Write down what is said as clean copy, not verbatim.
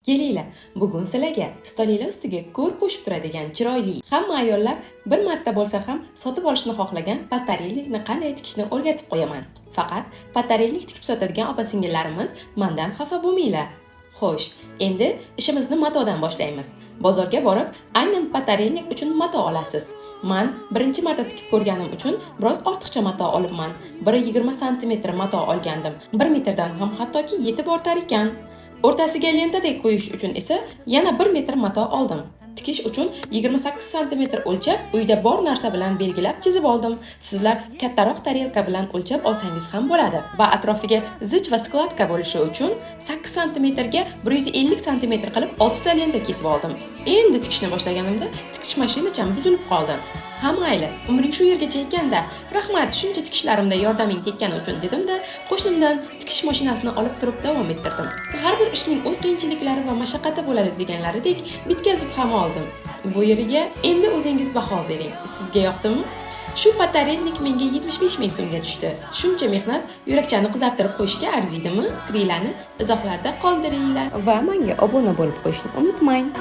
Kelinglar, bugun sizlarga stolinglar ustiga ko'r qo'shib turadigan chiroyli, hamma ayollar bir marta bo'lsa ham sotib olishni xohlagan patarelnikni qanday tikishni o'rgatib qo'yaman. Faqat patarelnik tikib sotadigan opa-singillarimiz mendan xafa bo'lmanglar. Xo'sh, endi ishimizni matodan boshlaymiz. Bozorga borib, aynan patarelnik uchun mato olasiz. Men birinchi marta tikib ko'rganim uchun biroz ortiqcha mato olibman. 1.20 sm mato olgandim. 1 metrdan ham hattoki yetib ortar ekan. O'rtasiga lentadek qo'yish uchun esa yana 1 metr mato oldim. Tikish uchun 28 sm o'lchab, uyda bor narsa bilan belgilab chizib oldim. Sizlar kattaroq tarelka bilan o'lchab olsangiz ham bo'ladi. Va atrofiga zich va skladka bo'lishi uchun 8 sm ga 150 sm qilib 6 ta lenta kesib oldim. Endi tikishni boshlaganimda tikish mashinacham buzilib qoldi. Ha mayli, umring shu yergacha ekanda, rahmat shuncha tikishlarimda yordaming tekkani uchun dedim-da, qo'shnimdan tikish mashinasini olib turib davom ettirdim. Har bir ishning o'z qiyinchiliklari va mashaqqati bo'ladi deganlaridek bitkazib ham oldim. Bu yeriga endi o'zingiz baho bering. Sizga yoqdimi? Shu patarelnik menga 75 ming so'mga tushdi. Shuncha mehnat yurakchani qizartirib qo'yishga arziydimi? Fikrlarni izohlarda qoldiringlar va menga obuna bo'lib qo'yishni unutmang.